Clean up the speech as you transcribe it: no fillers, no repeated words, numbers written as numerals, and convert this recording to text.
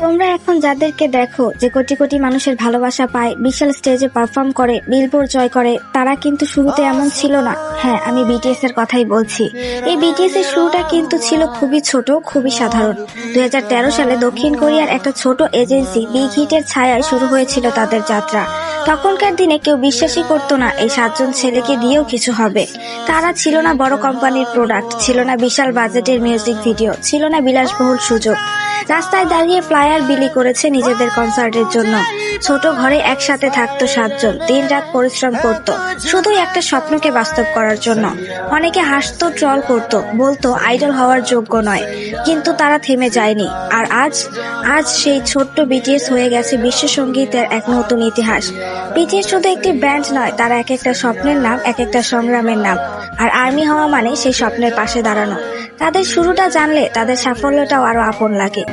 তোমরা এখন যাদেরকে দেখো যে কোটি কোটি মানুষের ভালোবাসা পায়, বিশাল স্টেজে পারফর্ম করে, বিলবোর্ড জয় করে, তারা কিন্তু শুরুতে এমন ছিল না। হ্যাঁ, আমি বিটিএস এর কথাই বলছি। এই বিটিএস এর শুরুটা কিন্তু ছিল খুবই ছোট, খুবই সাধারণ। 2013 সালে দক্ষিণ কোরিয়ার একটা ছোট এজেন্সি বিগ হিটের ছায়ায় শুরু হয়েছিল তাদের যাত্রা। তখনকার দিনে কেউ বিশ্বাসই করতো না এই 7জন ছেলেকে দিয়েও কিছু হবে। তারা ছিল না বড় কোম্পানির প্রোডাক্ট, ছিল না বিশাল বাজেটের মিউজিক ভিডিও, ছিল না বিলাসবহুল সুযোগ। রাস্তায় দাঁড়িয়ে ফ্লায়ার বিলি করেছে নিজেদের কনসার্টের জন্য। ছোট ঘরে একসাথে থাকতো 7জন, দিনরাত পরিশ্রম করত শুধুই একটা স্বপ্নকে বাস্তব করার জন্য। অনেকে হাসতো, ট্রল করত, বলতো আইডল হওয়ার যোগ্য নয়, কিন্তু তারা থেমে যায়নি। আর আজ আজ সেই ছোট্ট বিটিএস হয়ে গেছে বিশ্ব সঙ্গীতের এক নতুন ইতিহাস। বিটিএস শুধু একটি ব্যান্ড নয়, তারা এক একটা স্বপ্নের নাম, এক একটা সংগ্রামের নাম। আর আর্মি হওয়া মানে সেই স্বপ্নের পাশে দাঁড়ানো। তাদের শুরুটা জানলে তাদের সাফল্যটাও আরো আপন লাগে।